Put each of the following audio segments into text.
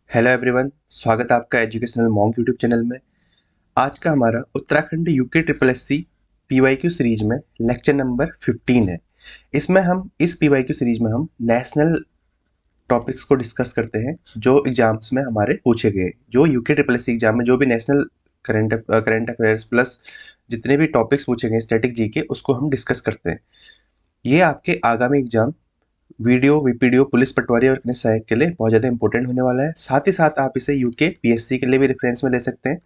Hello everyone, स्वागत है आपका एजुकेशनल मॉन्क यूट्यूब चैनल में। आज का हमारा Uttarakhand UK triple S C PYQ series में लेक्चर नंबर 15 है। इसमें हम इस पीवाईक्यू सीरीज में हम नेशनल टॉपिक्स को डिस्कस करते हैं जो एग्जाम्स में हमारे पूछे गए, जो UK triple S C exam में जो भी नेशनल करंट अफेयर्स प्लस जितने भी टॉपिक्स पूछे गए स्टैटिक जी के, उसको हम डिस्कस करते हैं। ये आपके आगामी एग्जाम वीडियो वीपीडीओ पुलिस पटवारी और अपने सहायक के लिए बहुत ज़्यादा इंपॉर्टेंट होने वाला है। साथ ही साथ आप इसे यूके पीएससी के लिए भी रेफरेंस में ले सकते हैं।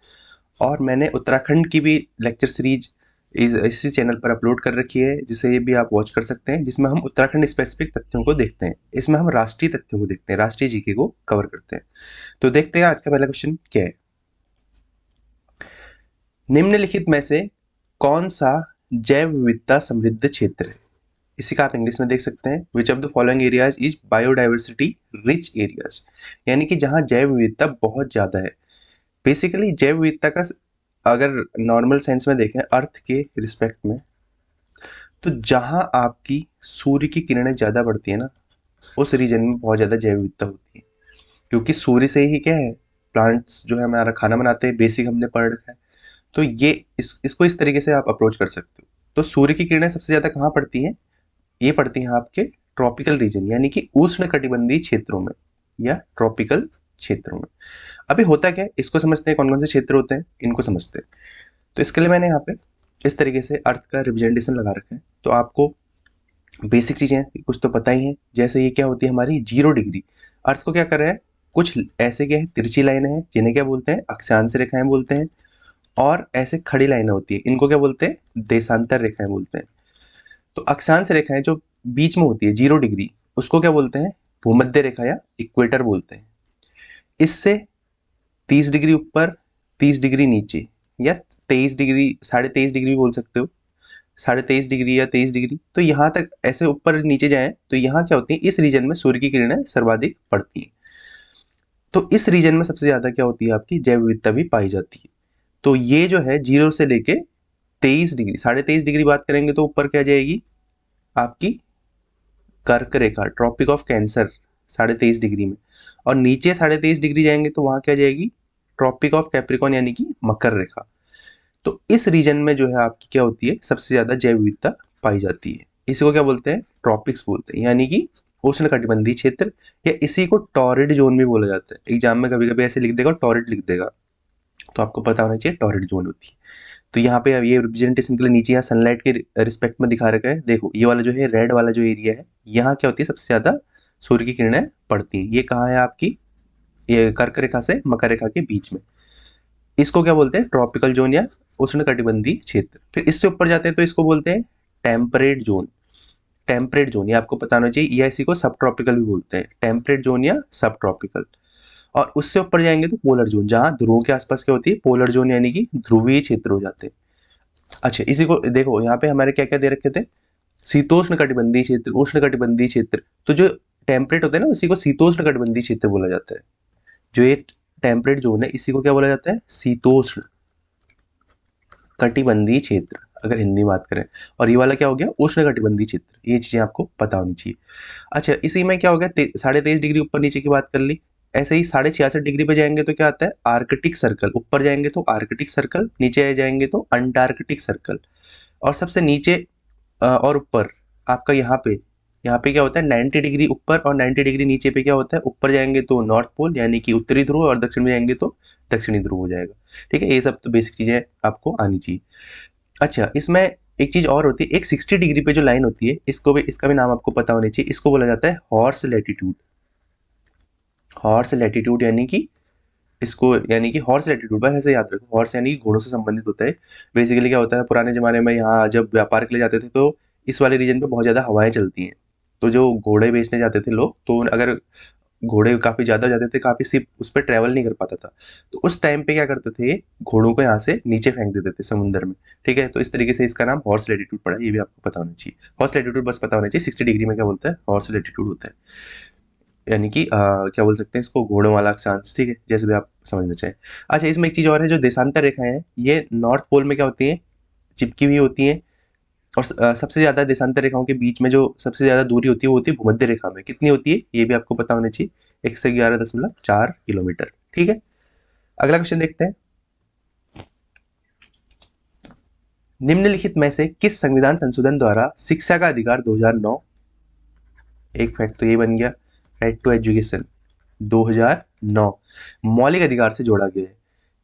और मैंने उत्तराखंड की भी लेक्चर सीरीज इसी चैनल पर अपलोड कर रखी है, जिसे ये भी आप वॉच कर सकते हैं, जिसमें हम उत्तराखंड स्पेसिफिक तथ्यों को देखते हैं। इसमें हम राष्ट्रीय तथ्यों को देखते हैं, राष्ट्रीय जीके को कवर करते हैं। तो देखते हैं आज का पहला क्वेश्चन क्या है। निम्नलिखित में से कौन सा जैव विविधता समृद्ध क्षेत्र है? इसी का आप इंग्लिश में देख सकते हैं, which of the following areas is biodiversity rich areas, यानी कि जहाँ जैव विविधता बहुत ज्यादा है। बेसिकली जैव विविधता का अगर नॉर्मल सेंस में देखें अर्थ के रिस्पेक्ट में, तो जहाँ आपकी सूर्य की किरणें ज्यादा पड़ती है ना, उस रीजन में बहुत ज्यादा जैव विविधता होती है। क्योंकि सूर्य से ही क्या है, प्लांट्स जो है हमारा खाना बनाते हैं, बेसिक हमने पढ़ रखा है। तो ये इसको इस तरीके से आप अप्रोच कर सकते हो। तो सूर्य की किरणें सबसे ज्यादा कहाँ पड़ती हैं? ये पड़ती हैं आपके ट्रॉपिकल रीजन, यानी कि उष्ण कटिबंधीय क्षेत्रों में या ट्रॉपिकल क्षेत्रों में। अभी होता क्या है, इसको समझते हैं, कौन कौन से क्षेत्र होते हैं इनको समझते हैं। तो इसके लिए मैंने यहाँ पे इस तरीके से अर्थ का रिप्रेजेंटेशन लगा रखा है। तो आपको बेसिक चीजें कुछ तो पता ही है, जैसे ये क्या होती है हमारी 0 डिग्री। अर्थ को क्या कर रहा है, कुछ ऐसे क्या है, तिरछी लाइनें हैं जिन्हें क्या बोलते हैं, अक्षांश रेखाएं बोलते हैं। और ऐसे खड़ी लाइनें होती है, इनको क्या बोलते हैं, देशांतर रेखाएं बोलते हैं। तो अक्षांश रेखाएं जो बीच में होती है 0 डिग्री, उसको क्या बोलते हैं, भूमध्य रेखा या इक्वेटर बोलते हैं। इससे 30 डिग्री ऊपर, 30 डिग्री नीचे, या 23 डिग्री, 23.5 डिग्री बोल सकते हो, 23.5 डिग्री या 23 डिग्री, तो यहाँ तक ऐसे ऊपर नीचे जाएं तो यहाँ क्या होती है, इस रीजन में सूर्य की किरणें सर्वाधिक पड़ती हैं। तो इस रीजन में सबसे ज्यादा क्या होती है, आपकी जैव विविधता भी पाई जाती है। तो ये जो है 0 से लेके 23 डिग्री, 23.5 डिग्री बात करेंगे तो ऊपर क्या जाएगी आपकी कर्क रेखा, ट्रॉपिक ऑफ कैंसर 23.5 डिग्री में। और नीचे 23.5 डिग्री जाएंगे तो वहां क्या जाएगी, ट्रॉपिक ऑफ कैप्रिकॉन, यानी कि मकर रेखा। तो इस रीजन में जो है आपकी क्या होती है, सबसे ज्यादा जैव विविधता पाई जाती है। इसी को क्या बोलते हैं, ट्रॉपिक्स बोलते हैं, यानी कि उष्ण कटिबंधीय क्षेत्र, या इसी को टॉरिड जोन भी बोला जाता है। एग्जाम में कभी कभी ऐसे लिख देगा, टॉरिड लिख देगा, तो आपको पता होना चाहिए टॉरिड जोन होती है। तो यहाँ पे ये रिप्रेजेंटेशन के लिए नीचे यहाँ सनलाइट के रिस्पेक्ट में दिखा रखा है। देखो ये वाला जो है रेड वाला जो एरिया है, यहाँ क्या होती है, सबसे ज्यादा सूर्य की किरणें पड़ती हैं। ये कहाँ है आपकी, ये कर्क रेखा से मकर रेखा के बीच में। इसको क्या बोलते हैं, ट्रॉपिकल जोन या उष्ण कटिबंधीय क्षेत्र। फिर इससे ऊपर जाते हैं तो इसको बोलते हैं टेम्परेट जोन। टेम्परेट जोन ये आपको पता होना चाहिए, या इसी को सब ट्रॉपिकल भी बोलते हैं, टेम्परेट जोन या सब ट्रॉपिकल। और उससे ऊपर जाएंगे तो पोलर जोन, जहाँ ध्रुवों के आसपास क्या होती है, पोलर जोन, यानी कि ध्रुवीय क्षेत्र हो जाते हैं। अच्छा, इसी को देखो यहाँ पे हमारे क्या क्या दे रखे थे, शीतोष्ण कटिबंधीय क्षेत्र, उष्ण कटिबंधीय क्षेत्र। तो जो टेम्परेट होता है ना, उसी को शीतोष्ण कटिबंधीय क्षेत्र बोला जाता है। जो ये टेम्परेट जोन है, इसी को क्या बोला जाता है, शीतोष्ण कटिबंधीय क्षेत्र, अगर हिंदी में बात करें। और ये वाला क्या हो गया, उष्ण कटिबंधीय क्षेत्र। ये चीजें आपको पता होनी चाहिए। अच्छा, इसी में क्या हो गया, 23.5 डिग्री ऊपर नीचे की बात कर ली। ऐसे ही 66.5 डिग्री पे जाएंगे तो क्या आता है, आर्कटिक सर्कल। ऊपर जाएंगे तो आर्कटिक सर्कल, नीचे जाएंगे तो अंटार्कटिक सर्कल। और सबसे नीचे और ऊपर आपका यहाँ पे क्या होता है, 90 डिग्री ऊपर और 90 डिग्री नीचे पे क्या होता है, ऊपर जाएंगे तो नॉर्थ पोल, यानी कि उत्तरी ध्रुव, और दक्षिण में जाएंगे तो दक्षिणी ध्रुव हो जाएगा। ठीक है, ये सब तो बेसिक चीजें आपको आनी चाहिए। अच्छा, इसमें एक चीज और होती है, एक 60 डिग्री पे जो लाइन होती है, इसको भी, इसका भी नाम आपको पता होना चाहिए। इसको बोला जाता है हॉर्स लैटिट्यूड। हॉर्स लैटिट्यूड यानी कि इसको, यानी कि हॉर्स लैटिट्यूड, बस ऐसे याद रखो, हॉर्स यानी कि घोड़ों से संबंधित होता है। बेसिकली क्या होता है, पुराने जमाने में यहाँ जब व्यापार के लिए जाते थे तो इस वाले रीजन पे बहुत ज्यादा हवाएं चलती हैं। तो जो घोड़े बेचने जाते थे लोग, तो अगर घोड़े काफी ज्यादा जाते थे, काफी सिर्फ उस पर ट्रेवल नहीं कर पाता था, तो उस टाइम पे क्या करते थे, घोड़ों को यहाँ से नीचे फेंक देते थे समुद्र में। ठीक है, तो इस तरीके से इसका नाम हॉर्स लैटिट्यूड पड़ा है, ये भी आपको पता होना चाहिए। हॉर्स लैटिट्यूड बस पता होना चाहिए, 60 डिग्री में क्या बोलता है, हॉर्स लैटिट्यूड होता है, यानी कि क्या बोल सकते हैं इसको, घोड़ों वाला अक्षांश। ठीक है, जैसे भी आप समझना चाहें। अच्छा, इसमें एक चीज और है, जो देशांतर रेखाएं हैं, ये नॉर्थ पोल में क्या होती हैं, चिपकी हुई होती हैं। और सबसे ज्यादा देशांतर रेखाओं के बीच में जो सबसे ज्यादा दूरी होती है वो होती है भूमध्य रेखा में। कितनी होती है, ये भी आपको पता होना चाहिए, 111.4 किलोमीटर। ठीक है, अगला क्वेश्चन देखते हैं। निम्नलिखित में से किस संविधान संशोधन द्वारा शिक्षा का अधिकार 2009, एक फैक्ट तो ये बन गया, राइट टू एजुकेशन 2009 मौलिक अधिकार से जोड़ा गया है।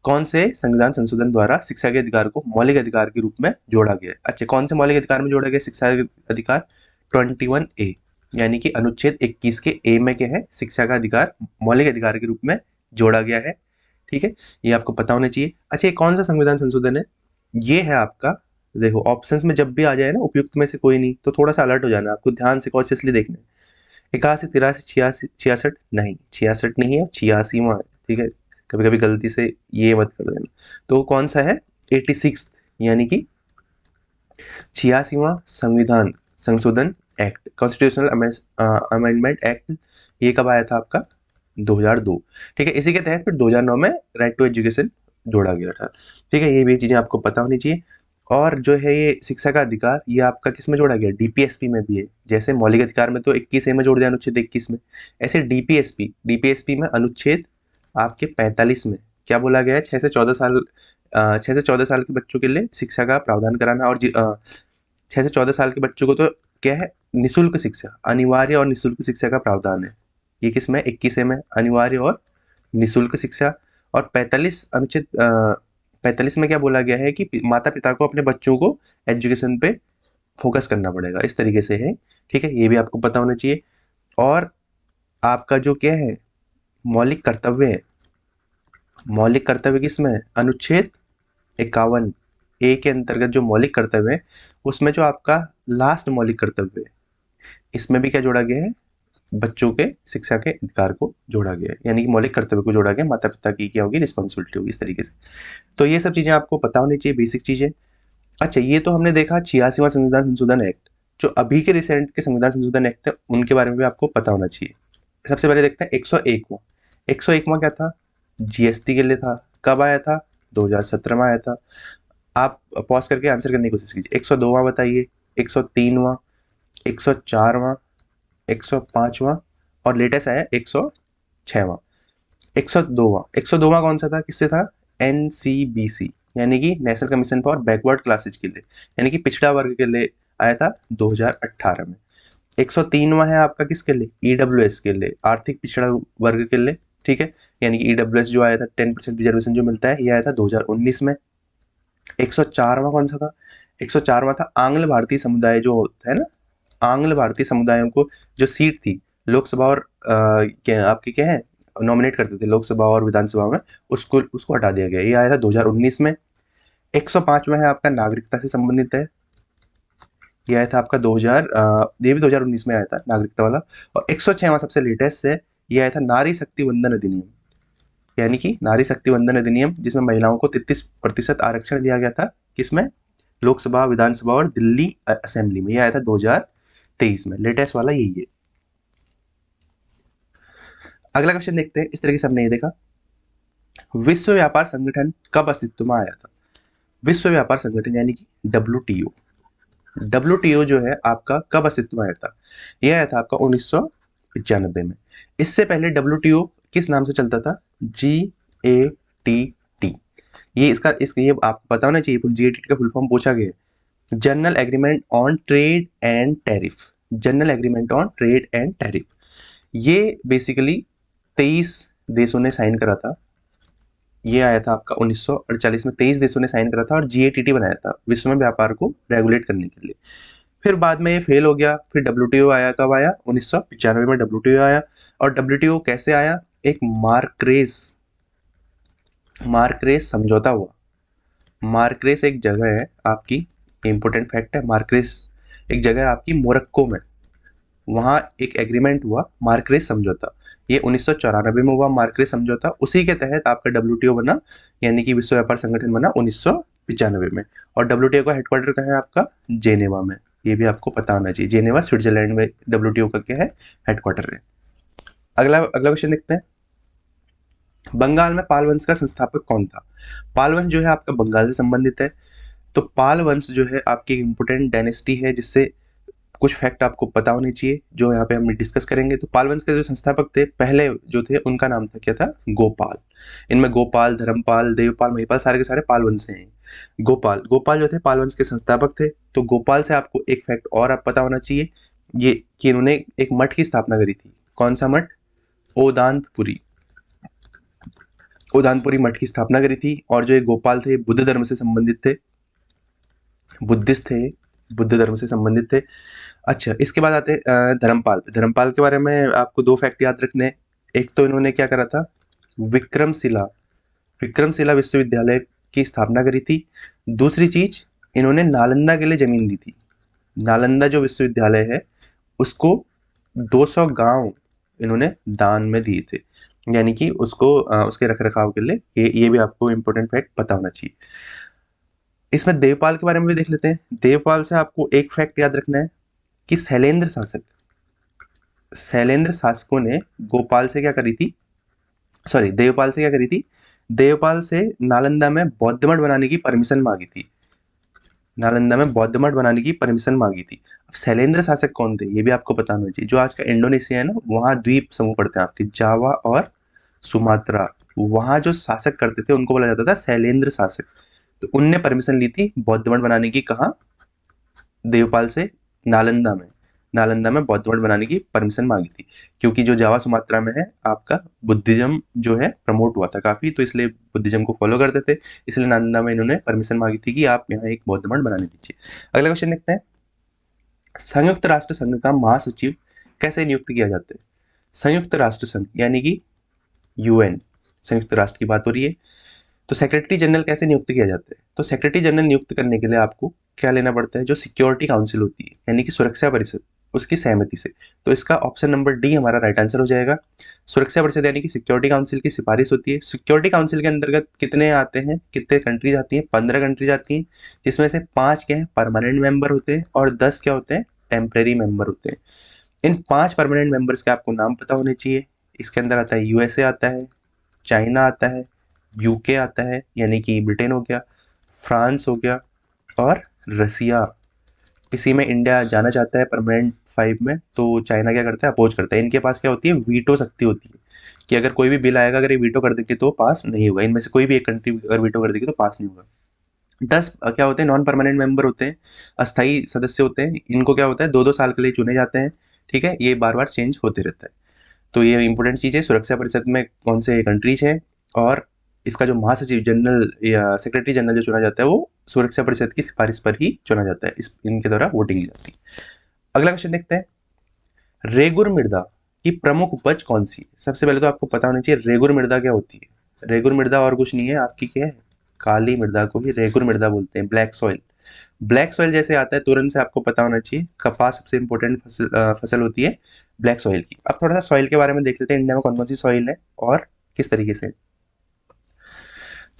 कौन से संविधान संशोधन द्वारा शिक्षा के अधिकार को मौलिक अधिकार के रूप में जोड़ा गया है? अच्छा, कौन से मौलिक अधिकार में जोड़ा गया शिक्षा का अधिकार? 21A, यानी कि अनुच्छेद 21 के ए में क्या है, शिक्षा का अधिकार मौलिक अधिकार के रूप में जोड़ा गया है। ठीक है, ये आपको पता होना चाहिए। अच्छा, ये कौन सा संविधान संशोधन है? ये है आपका, देखो ऑप्शंस में जब भी आ जाए ना उपयुक्त में से कोई नहीं, तो थोड़ा सा अलर्ट हो जाना, आपको ध्यान से कॉन्शियसली देखना है। 81, 83, 86, 66 नहीं, 66 नहीं है, 86वां है। ठीक है, कभी कभी गलती से ये मत कर देना। तो कौन सा है? 86, यानी कि 86वां संविधान संशोधन एक्ट, कॉन्स्टिट्यूशनल अमेंडमेंट एक्ट, ये कब आया था आपका? 2002। ठीक है, इसी के तहत फिर 2009 में राइट टू एजुकेशन जोड़ा गया था। ठीक है, ये भी चीजें आपको पता होनी चाहिए। और जो है ये शिक्षा का अधिकार, ये आपका किस में जोड़ा गया? डीपीएसपी में भी है। जैसे मौलिक अधिकार में तो 21A में जोड़ दिया अनुच्छेद 21 में, ऐसे डीपीएसपी में अनुच्छेद आपके 45 में क्या बोला गया है? 6 से 14 साल 6 से 14 साल के बच्चों के लिए शिक्षा का प्रावधान कराना। और 6 से 14 साल के बच्चों को तो क्या है? निःशुल्क शिक्षा, अनिवार्य और निःशुल्क शिक्षा का प्रावधान है। ये किस में? 21A में अनिवार्य और निःशुल्क शिक्षा। और 45 में क्या बोला गया है कि माता पिता को अपने बच्चों को एजुकेशन पे फोकस करना पड़ेगा, इस तरीके से है। ठीक है, ये भी आपको पता होना चाहिए। और आपका जो क्या है मौलिक कर्तव्य है, मौलिक कर्तव्य किसमें है? अनुच्छेद 51A के अंतर्गत जो मौलिक कर्तव्य है, उसमें जो आपका लास्ट मौलिक कर्तव्य है, इसमें भी क्या जोड़ा गया है? बच्चों के शिक्षा के अधिकार को जोड़ा गया है, यानी कि मौलिक कर्तव्य को जोड़ा गया, माता पिता की क्या होगी? रिस्पॉन्सिबिलिटी होगी, इस तरीके से। तो ये सब चीजें आपको पता होनी चाहिए, बेसिक चीजें। अच्छा, ये तो हमने देखा 86वां संविधान संशोधन एक्ट। जो अभी के रिसेंट के संविधान संशोधन एक्ट है, उनके बारे में भी आपको पता होना चाहिए। सबसे पहले देखते हैं 101वां। 101वां क्या था? जीएसटी के लिए था। कब आया था? 2017 में आया था। आप पॉज करके आंसर करने की कोशिश कीजिए। 102वां बताइए, 103वां, 104वां, 105वां और लेटेस्ट आया 106वां। 102वां कौन सा था? किससे था? एनसीबीसी, यानी कि national commission for backward classes के लिए, यानी कि पिछड़ा वर्ग के लिए आया था 2018 में। 103वां है आपका किसके लिए? ईडब्ल्यूएस के लिए, आर्थिक पिछड़ा वर्ग के लिए। ठीक है, यानी कि ईडब्ल्यूएस जो आया था 10% रिजर्वेशन जो मिलता है, ये आया था 2019 में। 104वां कौन सा था? 104वां था आंग्ल भारतीय समुदाय जो होता है ना, आंग्ल भारतीय समुदायों को जो सीट थी लोकसभा और आपकी क्या है नॉमिनेट करते थे लोकसभा और विधानसभा में, उसको हटा दिया गया। ये आया था 2019 में। 105वां है आपका नागरिकता से संबंधित है, ये आया था आपका 2000 ये भी 2019 में आया था नागरिकता वाला। और 106वां सबसे लेटेस्ट है, ये आया था नारी शक्ति वंदन अधिनियम, यानी कि नारी शक्ति वंदन अधिनियम, जिसमें महिलाओं को 33% आरक्षण दिया गया था। किसमें? लोकसभा, विधानसभा और दिल्ली असेंबली में। यह आया था 2023 में। लेटेस्ट वाला यही है। अगला क्वेश्चन देखते हैं। इस तरीके से हमने ये देखा, विश्व व्यापार संगठन कब अस्तित्व में आया था? विश्व व्यापार संगठन यानी कि WTO। WTO जो है आपका कब अस्तित्व में आया था? यह आया था आपका 1995 में। इससे पहले WTO किस नाम से चलता था? GATT। ये ये आपको पता होना चाहिए, GATT का फुल फॉर्म पूछा गया है। General agreement on trade and tariff. General agreement on trade and tariff, ये बेसिकली 23 देशों ने साइन करा था। ये आया था आपका 1948 में, 23 देशों ने साइन करा था और GATT बनाया था विश्व में व्यापार को रेगुलेट करने के लिए। फिर बाद में ये फेल हो गया। फिर WTO आया। कब आया? 1995 में WTO आया। और WTO कैसे आया? एक मार्क्रेस समझौता हुआ। मार्क्रेस एक जगह है आपकी, इंपोर्टेंट फैक्ट है, मार्क्रेस एक जगह है आपकी मोरक्को में, वहां एक एग्रीमेंट हुआ मार्क्रेस समझौता। ये 1994 में हुआ मार्क्रेस समझौता। उसी के तहत आपका WTO बना, यानी कि विश्व व्यापार संगठन बना 1995 में। और WTO का हेडक्वार्टर कहाँ है आपका? जेनेवा में। ये भी आपको पता होना चाहिए, जेनेवा स्विट्जरलैंड में WTO का क्या है? हेडक्वार्टर है। अगला क्वेश्चन देखते हैं। बंगाल में पाल वंश का संस्थापक कौन था? पाल वंश जो है आपका बंगाल से संबंधित है। तो पाल वंश जो है आपकी इंपोर्टेंट डायनेस्टी है, जिससे कुछ फैक्ट आपको पता होने चाहिए जो यहाँ पे हम डिस्कस करेंगे। तो पाल वंश के जो संस्थापक थे पहले जो थे, उनका नाम था क्या था, गोपाल। इनमें गोपाल, धर्मपाल, देवपाल, महिपाल सारे के सारे पाल वंश से हैं। गोपाल गोपाल जो थे पाल वंश के संस्थापक थे। तो गोपाल से आपको एक फैक्ट और आप पता होना चाहिए, ये कि इन्होंने एक मठ की स्थापना करी थी। कौन सा मठ? ओदानपुरी। ओदानपुरी मठ की स्थापना करी थी। और जो ये गोपाल थे बुद्ध धर्म से संबंधित थे, बुद्धिस्ट थे, बुद्ध धर्म से संबंधित थे। अच्छा, इसके बाद आते हैं धर्मपाल। धर्मपाल के बारे में आपको दो फैक्ट याद रखने हैं। एक तो इन्होंने क्या करा था, विक्रमशिला विक्रमशिला विश्वविद्यालय की स्थापना करी थी। दूसरी चीज, इन्होंने नालंदा के लिए जमीन दी थी। नालंदा जो विश्वविद्यालय है उसको 200 गांव इन्होंने दान में दिए थे, यानी कि उसको उसके रख रखाव के लिए। ये भी आपको इंपॉर्टेंट फैक्ट पता होना चाहिए। इसमें देवपाल के बारे में भी देख लेते हैं। देवपाल से आपको एक फैक्ट याद रखना है कि शैलेंद्र शासकों ने गोपाल से क्या करी थी, सॉरी देवपाल से क्या करी थी, देवपाल से नालंदा में बौद्ध मठ बनाने की परमिशन मांगी थी। नालंदा में बौद्ध मठ बनाने की परमिशन मांगी थी। अब शैलेंद्र शासक कौन थे ये भी आपको पता होना चाहिए। जो आज का इंडोनेशिया है ना, वहाँ द्वीप समूह पड़ते हैं आपके, जावा और सुमात्रा। वहाँ जो शासक करते थे उनको बोला जाता था शैलेंद्र शासक। तो उनने परमिशन ली थी बौद्ध मठ बनाने की, कहाँ, देवपाल से नालंदा में बौद्ध मठ बनाने की परमिशन मांगी थी। क्योंकि जो जावा सुमात्रा में है आपका बुद्धिज्म जो है प्रमोट हुआ था काफी, तो इसलिए बुद्धिज्म को फॉलो करते थे, इसलिए नालंदा में इन्होंने परमिशन मांगी थी कि आप यहाँ एक बौद्ध मठ बनाने दीजिए। अगला क्वेश्चन देखते हैं, संयुक्त राष्ट्र संघ का महासचिव कैसे नियुक्त किया जाता है? संयुक्त राष्ट्र संघ यानी कि यूएन, संयुक्त राष्ट्र की बात हो रही है। तो सेक्रेटरी जनरल कैसे नियुक्त किया जाता है? तो सेक्रेटरी जनरल नियुक्त करने के लिए आपको क्या लेना पड़ता है, जो सिक्योरिटी काउंसिल होती है यानी कि सुरक्षा परिषद, उसकी सहमति से। तो इसका ऑप्शन नंबर डी हमारा राइट आंसर हो जाएगा। सुरक्षा परिषद यानी कि सिक्योरिटी काउंसिल की सिफारिश होती है। सिक्योरिटी काउंसिल के अंतर्गत कितने आते हैं, कितने कंट्रीज आती हैं? 15 कंट्रीज आती हैं, जिसमें से 5 क्या है, परमानेंट मेंबर होते हैं और 10 क्या होते हैं, टेम्परेरी मेंबर होते हैं। इन 5 परमानेंट मेंबर्स के आपको नाम पता होने चाहिए। इसके अंदर आता है यूएसए आता है, चाइना आता है, यूके आता है यानी कि ब्रिटेन हो गया, फ्रांस हो गया और रसिया। इसी में इंडिया जाना चाहता है परमानेंट 5 में, तो चाइना क्या करता है, अपोज करता है। इनके पास क्या होती है, वीटो शक्ति होती है कि अगर कोई भी बिल आएगा, अगर ये वीटो कर देंगे तो पास नहीं होगा। इनमें से कोई भी एक कंट्री अगर वीटो कर देगी तो पास नहीं होगा। 10 क्या होते हैं, नॉन परमानेंट मेंबर होते हैं, अस्थायी सदस्य होते हैं। इनको क्या होता है, 2-2 साल के लिए चुने जाते हैं। ठीक है, ये बार बार चेंज होते रहता है। तो ये इंपॉर्टेंट चीज़ है, सुरक्षा परिषद में कौन से कंट्रीज हैं, और इसका जो महासचिव जनरल या सेक्रेटरी जनरल जो चुना जाता है वो सुरक्षा परिषद की सिफारिश पर ही चुना जाता है, इस इनके द्वारा वोटिंग की जाती है। अगला क्वेश्चन देखते हैं, रेगुर मृदा की प्रमुख उपज कौन सी है? सबसे पहले तो आपको पता होना चाहिए रेगुर मृदा क्या होती है। रेगुर मृदा और कुछ नहीं है आपकी, क्या है, काली मृदा को ही रेगुर मृदा बोलते हैं। ब्लैक सॉइल, ब्लैक सॉइल जैसे आता है तुरंत से आपको पता होना चाहिए, कपास सबसे इंपॉर्टेंट फसल होती है ब्लैक सॉइल की। अब थोड़ा सा सॉइल के बारे में देख लेते हैं, इंडिया में कौन कौन सी सॉइल है और किस तरीके से।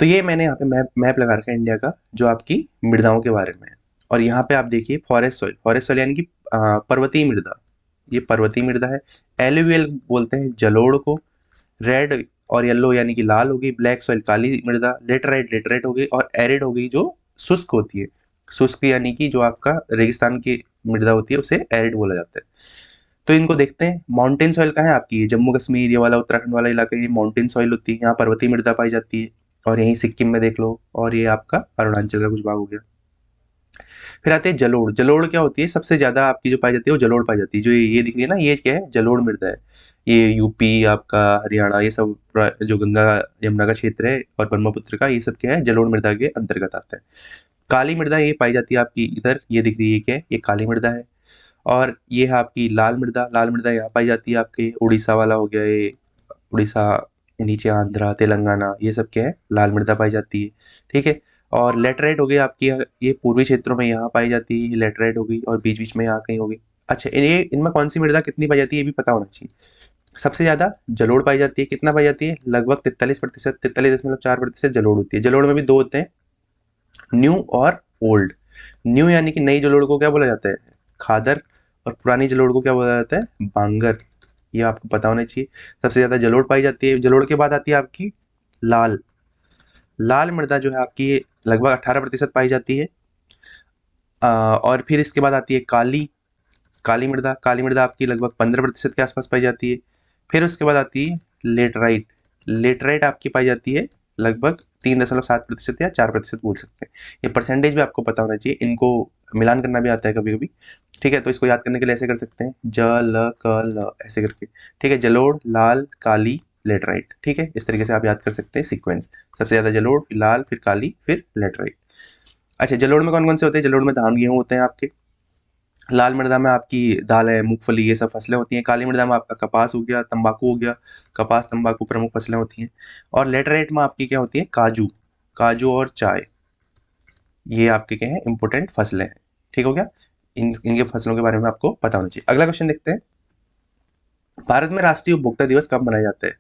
तो ये मैंने यहाँ पे मैप लगा रखा है इंडिया का, जो आपकी मृदाओं के बारे में है। और यहाँ पे आप देखिए फॉरेस्ट सॉइल यानी कि पर्वतीय मृदा, ये पर्वतीय मृदा है। एलुवियल बोलते हैं जलोढ़ को। रेड और येलो यानी कि लाल हो गई, ब्लैक सॉइल काली मृदा, लेटराइट हो गई, और एरिड हो गई जो शुष्क होती है। शुष्क यानी कि जो आपका रेगिस्तान की मृदा होती है उसे एरिड बोला जाता है। तो इनको देखते हैं, माउंटेन सॉइल कहाँ है आपकी, जम्मू कश्मीर ये वाला उत्तराखंड वाला इलाका, ये माउंटेन सॉइल होती है, यहाँ पर्वतीय मृदा पाई जाती है। और यहीं सिक्किम में देख लो, और ये आपका अरुणाचल का कुछ भाग हो गया। फिर आते हैं जलोढ़। जलोढ़ क्या होती है, सबसे ज्यादा आपकी जो पाई जाती है वो जलोढ़ पाई जाती है। जो ये दिख रही है ना, ये क्या है, जलोढ़ मृदा है। ये यूपी आपका, हरियाणा, ये सब जो गंगा यमुना का क्षेत्र है और ब्रह्मपुत्र का, ये सब क्या है, जलोढ़ मृदा के अंतर्गत आता है। काली मृदा ये पाई जाती है आपकी इधर, ये दिख रही है, क्या है, ये काली मृदा है। और ये है आपकी लाल मृदा। लाल मृदा यहाँ पाई जाती है आपके उड़ीसा वाला हो गया, ये उड़ीसा, नीचे आंध्रा, तेलंगाना, ये सब क्या है, लाल मृदा पाई जाती है। ठीक है। और लेटराइट हो गई आपकी, ये पूर्वी क्षेत्रों में यहाँ पाई जाती है, लेटराइट हो गई, और बीच बीच में यहाँ कहीं हो गई। अच्छा, ये इनमें कौन सी मृदा कितनी पाई जाती है ये भी पता होना चाहिए। सबसे ज्यादा जलोढ़ पाई जाती है, कितना पाई जाती है, लगभग 43%, 43.4% जलोढ़ होती है। जलोढ़ में भी दो होते हैं, न्यू और ओल्ड। न्यू यानी कि नई जलोढ़ को क्या बोला जाता है, खादर, और पुरानी जलोढ़ को क्या बोला जाता है, बांगर। ये आपको पता होना चाहिए। सबसे ज्यादा जलोढ़ पाई जाती है। जलोढ़ के बाद आती है आपकी लाल। लाल मृदा जो है आपकी लगभग 18% पाई जाती है। और फिर इसके बाद आती है काली। काली मृदा आपकी लगभग 15% के आसपास पाई जाती है। फिर उसके बाद आती है लेटराइट। लेटराइट आपकी पाई जाती है लगभग 3.7% या 4% बोल सकते हैं। ये परसेंटेज भी आपको पता होना चाहिए, इनको मिलान करना भी आता है कभी कभी। ठीक है, तो इसको याद करने के लिए ऐसे कर सकते हैं, ज ल क ल ऐसे करके। ठीक है, जलोढ़, लाल, काली, लेटराइट। ठीक है, इस तरीके से आप याद कर सकते हैं सीक्वेंस। सबसे ज्यादा जलोढ़, फिर लाल, फिर काली, फिर लेटराइट। अच्छा, जलोढ़ में कौन कौन से होते हैं? जलोढ़ में धान गेहूं होते हैं आपके। लाल मृदा में आपकी दालें, मूंगफली, ये सब फसलें होती हैं। काली मृदा में आपका कपास हो गया, तंबाकू हो गया। कपास, तंबाकू प्रमुख फसलें होती हैं। और लेटराइट में आपकी क्या होती है? काजू, काजू और चाय, ये आपके क्या है? इंपॉर्टेंट फसलें हैं। ठीक हो गया? इनके फसलों के बारे में आपको पता होना चाहिए। अगला क्वेश्चन देखते हैं, भारत में राष्ट्रीय उपभोक्ता दिवस कब मनाया जाता है?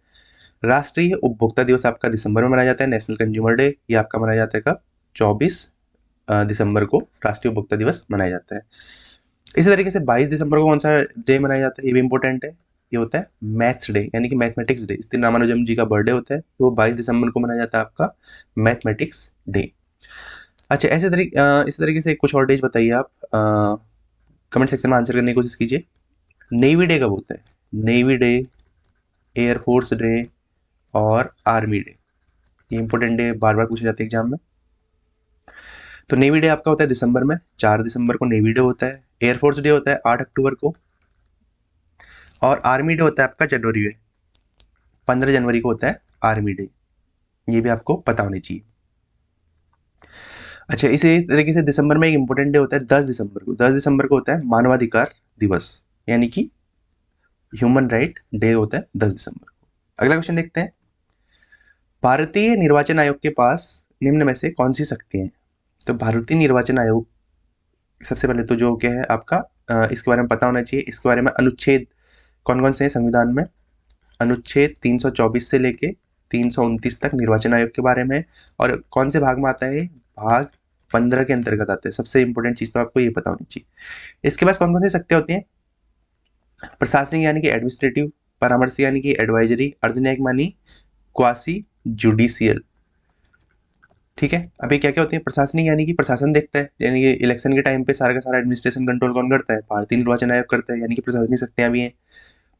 राष्ट्रीय उपभोक्ता दिवस आपका दिसंबर में मनाया जाता है। नेशनल कंज्यूमर डे ये आपका मनाया जाता है कब? 24 दिसंबर को राष्ट्रीय उपभोक्ता दिवस मनाया जाता है। इसी तरीके से 22 दिसंबर को कौन सा डे मनाया जाता है? ये भी इंपॉर्टेंट है, ये होता है मैथ्स डे, यानी कि मैथमेटिक्स डे। इस दिन रामानुजम जी का बर्थडे होता है, तो 22 दिसंबर को मनाया जाता है आपका मैथमेटिक्स डे। अच्छा, इसी तरीके से कुछ और डेज बताइए आप, कमेंट सेक्शन में आंसर करने की कोशिश कीजिए। नेवी डे कब होता है? नेवी डे, एयरफोर्स डे और आर्मी डे, ये इंपॉर्टेंट डे बार बार पूछे जाते हैं एग्जाम में। तो नेवी डे आपका होता है दिसंबर में, 4 दिसंबर को नेवी डे होता है। एयरफोर्स डे होता है 8 अक्टूबर को। और आर्मी डे होता है आपका जनवरी में, 15 जनवरी को होता है आर्मी डे, ये भी आपको पता होनी चाहिए। अच्छा, इसी तरीके से दिसंबर में एक इंपॉर्टेंट डे होता है 10 दिसंबर को। 10 दिसंबर को होता है मानवाधिकार दिवस, यानी कि ह्यूमन राइट डे होता है 10 दिसंबर को। अगला क्वेश्चन देखते हैं, भारतीय निर्वाचन आयोग के पास निम्न में से कौन सी शक्तियां हैं? तो भारतीय निर्वाचन आयोग, सबसे पहले तो जो क्या है आपका, इसके बारे में पता होना चाहिए। इसके बारे में अनुच्छेद कौन कौन से हैं संविधान में? अनुच्छेद 324 से लेके 329 तक निर्वाचन आयोग के बारे में। और कौन से भाग में आता है? भाग 15 के अंतर्गत आता है। सबसे इंपॉर्टेंट चीज तो आपको ये पता होनी चाहिए। इसके पास कौन कौन सी शक्तियां होती हैं? प्रशासनिक यानी कि एडमिनिस्ट्रेटिव, परामर्श यानी कि एडवाइजरी, अर्धन्यायिक मानी क्वासी जुडिशियल। ठीक है, अभी क्या क्या होती है? प्रशासनिक यानी कि प्रशासन देखता है, यानी कि इलेक्शन के टाइम पे सारा का सारा एडमिनिस्ट्रेशन कंट्रोल कौन करता है? भारतीय निर्वाचन आयोग करता है, यानी कि प्रशासनिक शक्तियां भी हैं।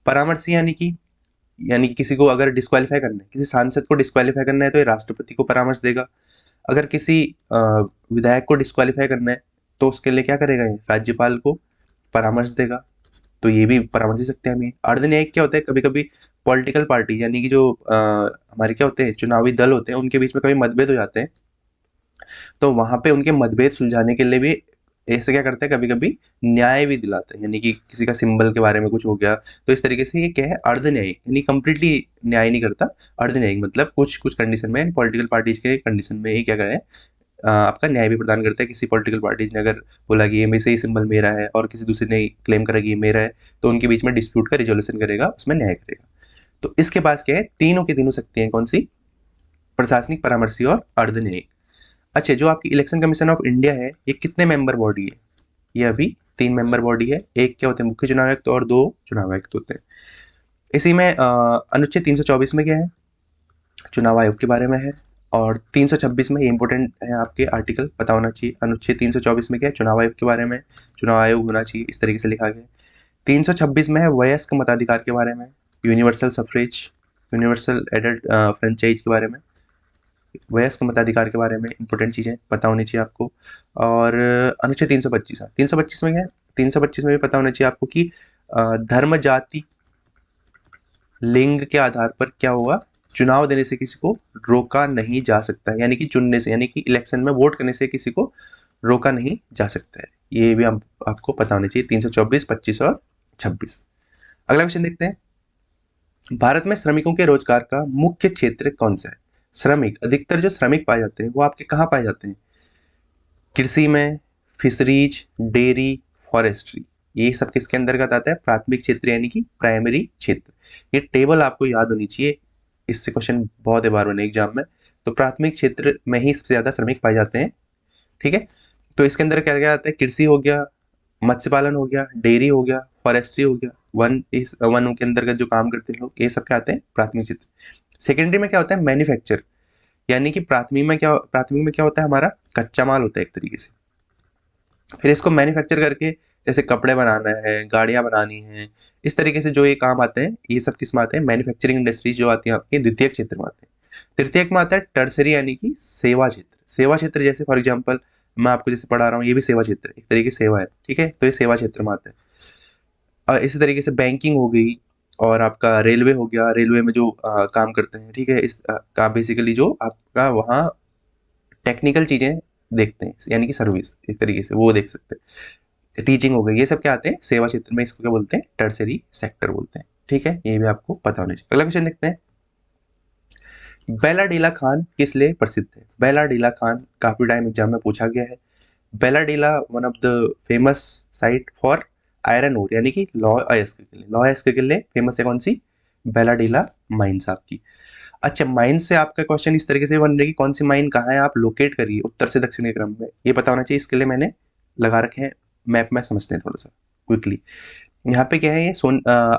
परामर्शी यानी कि किसी को अगर डिस्क्वालीफाई करना है, किसी सांसद को डिस्क्वालीफाई करना है, तो ये राष्ट्रपति को परामर्श देगा। अगर किसी विधायक को डिस्क्वालीफाई करना है, तो उसके लिए क्या करेगा? ये राज्यपाल को परामर्श देगा। तो ये भी परामर्शी शक्तियां भी हैं। अर्धन्यायिक क्या होता है? कभी कभी पॉलिटिकल पार्टी, यानी कि जो हमारे क्या होते हैं, चुनावी दल होते हैं, उनके बीच में कभी मतभेद हो जाते हैं, तो वहां पे उनके मतभेद सुलझाने के लिए भी ऐसे क्या करते हैं, कभी कभी न्याय भी दिलाते हैं। यानी कि किसी का सिंबल के बारे में कुछ हो गया, तो इस तरीके से ये क्या है? अर्धन्यायिक, यानी कंप्लीटली न्याय नहीं करता। अर्धन्यायिक मतलब कुछ कुछ कंडीशन में, पॉलिटिकल पार्टीज के कंडीशन में ही क्या करे, आपका न्याय भी प्रदान करता है। किसी पॉलिटिकल पार्टीज ने अगर बोला कि ये में से ही सिंबल मेरा है, और किसी दूसरे ने क्लेम करा कि ये मेरा है, तो उनके बीच में डिस्प्यूट का रिजोल्यूशन करेगा, उसमें न्याय करेगा। तो इसके पास क्या है? तीनों की तीनों शक्तियां कौन सी? प्रशासनिक, परामर्शी और अर्धन्यायिक। अच्छा, जो आपकी इलेक्शन कमीशन ऑफ इंडिया है, ये कितने मेंबर बॉडी है? ये अभी 3 मेंबर बॉडी है। एक क्या होते हैं? मुख्य चुनाव आयुक्त, और 2 चुनाव आयुक्त होते हैं। इसी में अनुच्छेद 324 में क्या है? चुनाव आयोग के बारे में है। और 326 में, ये इंपॉर्टेंट है, आपके आर्टिकल पता होना चाहिए। अनुच्छेद 324 में क्या है? चुनाव आयोग के बारे में, चुनाव आयोग होना चाहिए, इस तरीके से लिखा गया। 326 में है वयस्क मताधिकार के बारे में, universal suffrage, universal adult franchise के बारे में, वयस्क मताधिकार के बारे में इंपॉर्टेंट चीजें पता होनी चाहिए आपको। और अनुच्छेद 325 है। 325 में क्या है? 325 में भी पता होना चाहिए आपको कि धर्म, जाति, लिंग के आधार पर क्या होगा? चुनाव देने से किसी को रोका नहीं जा सकता है, यानी कि चुनने से, यानी कि इलेक्शन में वोट करने से किसी को रोका नहीं जा सकता है। ये भी आपको पता होना चाहिए, 324, 25 और 26। अगला क्वेश्चन देखते हैं, भारत में श्रमिकों के रोजगार का मुख्य क्षेत्र कौन सा है? श्रमिक, अधिकतर जो श्रमिक पाए जाते हैं वो आपके कहाँ पाए जाते हैं? कृषि में, फिशरीज, डेयरी, फॉरेस्ट्री, ये सब किसके अंतर्गत आता है? प्राथमिक क्षेत्र, यानी कि प्राइमरी क्षेत्र। ये टेबल आपको याद होनी चाहिए, इससे क्वेश्चन बहुत बार बने एग्जाम में। तो प्राथमिक क्षेत्र में ही सबसे ज्यादा श्रमिक पाए जाते हैं। ठीक है, तो इसके अंदर क्या क्या आता है? कृषि हो गया, मत्स्य पालन हो गया, डेयरी हो गया, फॉरेस्ट्री हो गया, वन के अंतर्गत जो काम करते हैं लोग, ये सब क्या आते हैं? प्राथमिक क्षेत्र। सेकेंडरी में क्या होता है? मैन्युफैक्चर, यानी कि प्राथमिक में क्या होता है? हमारा कच्चा माल होता है एक तरीके से। फिर इसको मैन्युफैक्चर करके, जैसे कपड़े बनाना है, गाड़ियाँ बनानी हैं, इस तरीके से जो ये काम आते हैं, ये सब किस में आते हैं, मैन्युफैक्चरिंग इंडस्ट्रीज जो आती है आपके द्वितीयक क्षेत्र में आते हैं। तृतीयक में आता है टर्सरी यानी कि सेवा क्षेत्र। सेवा क्षेत्र जैसे फॉर एग्जांपल मैं आपको जैसे पढ़ा रहा हूँ, ये भी सेवा क्षेत्र है, एक तरीके की सेवा है, ठीक है, तो ये सेवा क्षेत्र में आता है। इसी तरीके से बैंकिंग हो गई, और आपका रेलवे हो गया, रेलवे में जो काम करते हैं, ठीक है, इस का बेसिकली जो आपका वहाँ टेक्निकल चीजें देखते हैं, यानी कि सर्विस एक तरीके से वो देख सकते हैं। टीचिंग हो गई, ये सब क्या आते हैं सेवा क्षेत्र में, इसको क्या बोलते हैं, टर्सरी सेक्टर बोलते हैं, ठीक है, ये भी आपको पता होना चाहिए। अगला क्वेश्चन देखते हैं, बेलाडीला खान किस लिए प्रसिद्ध है? बेलाडीला खान काफी टाइम एग्जाम में पूछा गया है। Bailadila one of the famous site for iron ore, यानी कि लौह अयस्क के लिए, लौह अयस्क के लिए फेमस है कौन सी, बेलाडीला माइंस आपकी। अच्छा, माइन से आपका क्वेश्चन इस तरीके से बन रहा है कि कौन सी माइन कहाँ है, आप लोकेट करिए उत्तर से दक्षिणी क्रम में, ये पता होना चाहिए, इसके लिए मैंने लगा रखे हैं मैप में, समझते हैं थोड़ा सा क्विकली। यहाँ पे क्या है, ये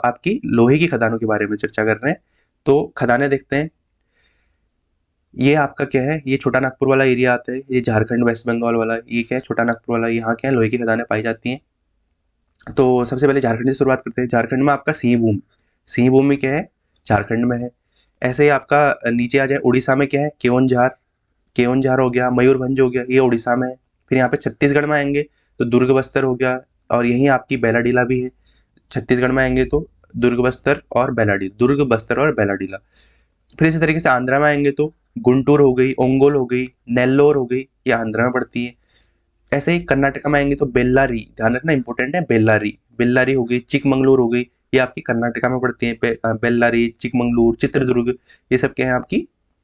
आपकी लोहे की खदानों के बारे में चर्चा कर रहे हैं, तो खदानें देखते हैं। ये आपका क्या है, ये छोटा नागपुर वाला एरिया आता है, ये झारखंड वेस्ट बंगाल वाला, ये क्या है छोटा नागपुर वाला, यहाँ क्या है लोहे की खदानें पाई जाती हैं। तो सबसे पहले झारखंड से शुरुआत करते हैं। झारखंड में आपका सिंहभूम, सिंहभूम में क्या है, झारखंड में है। ऐसे ही आपका नीचे आ जाए, उड़ीसा में क्या है, केओनझार, केओनझार हो गया, मयूरभंज हो गया, ये उड़ीसा में है। फिर यहाँ पे छत्तीसगढ़ में आएंगे तो दुर्ग बस्तर हो गया, और यहीं आपकी बेलाडीला भी है। छत्तीसगढ़ में आएंगे तो दुर्ग बस्तर और बेलाडीला, दुर्ग बस्तर और बेलाडीला। फिर इसी तरीके से आंध्रा में आएंगे तो गुंटूर हो गई, ओंगोल हो गई, नेल्लोर हो गई, ये आंध्रा में पड़ती है। ऐसे ही कर्नाटका में आएंगे तो बेल्लारी, ध्यान रखना इंपॉर्टेंट है, बेल्लारी, बेल्लारी हो गई, चिकमंगलूर हो गई, ये आपकी कर्नाटका में पड़ती है। बेल्लारी, चिकमंगलूर, चित्रदुर्ग, ये सब क्या है आपकी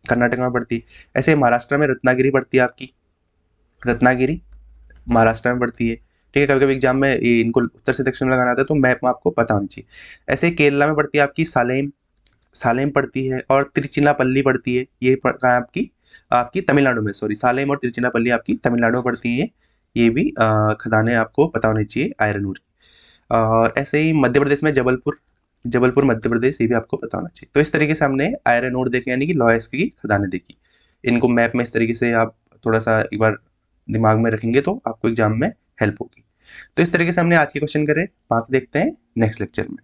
कर्नाटक में पड़ती है। ऐसे महाराष्ट्र में रत्नागिरी पड़ती है आपकी, रत्नागिरी महाराष्ट्र में पड़ती है, ठीक है। कभी कभी एग्जाम में ये इनको उत्तर से दक्षिण लगाना आता है, तो मैप में आपको पता होनी चाहिए। ऐसे ही केरला में पड़ती है आपकी सालेम, सालेम पड़ती है, और तिरुचिनापल्ली पड़ती है, ये कहाँ है आपकी, आपकी तमिलनाडु में, सॉरी, सालेम और तिरुचिनापल्ली आपकी तमिलनाडु में पड़ती है। ये भी खदानें आपको पता होनी चाहिए आयरन ऊर की। और ऐसे ही मध्य प्रदेश में जबलपुर, जबलपुर मध्य प्रदेश, ये भी आपको पता होना चाहिए। तो इस तरीके से हमने आयरन ओर देखे, यानी कि लौह अयस्क की खदानें देखी। इनको मैप में इस तरीके से आप थोड़ा सा एक बार दिमाग में रखेंगे तो आपको एग्जाम में हेल्प होगी। तो इस तरीके से हमने आज के क्वेश्चन करे, बाकी देखते हैं नेक्स्ट लेक्चर में।